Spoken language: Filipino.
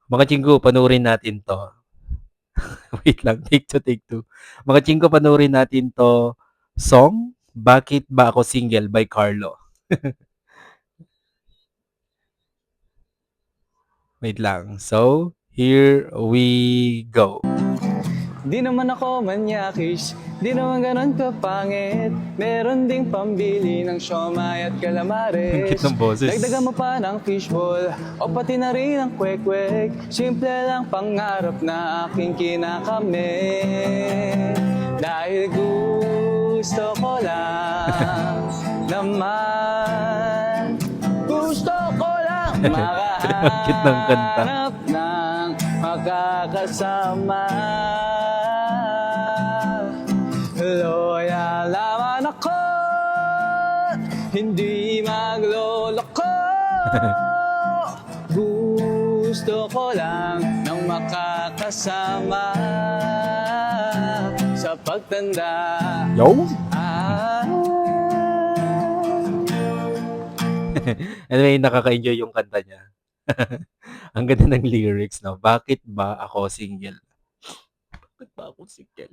Mga chinggo, panoorin natin 'to. Wait lang, take two, take two. Mga chinggo, panoorin natin 'to song, Bakit Ba Ako Single by Carlo. Wait lang. So, here we go. Di naman ako manyakis, di naman ganun kapangit. Meron ding pambili ng siomay at Ang cute calamares. ng boses. Dagdagan mo pa ng fishball, o pati na rin ang kwek-kwek. Simple lang pangarap na aking kinakamit. Dahil gusto ko lang naman, gusto ko lang Ang cute ng kanta. makahanap ng makakasama. Loyal naman ako, hindi magloloko. Gusto ko lang ng makakasama sa pagtanda. Yo! Ah, Anyway, nakaka-enjoy yung kanta niya. Ang ganda ng lyrics, no? Bakit ba ako single? Bakit ba ako single?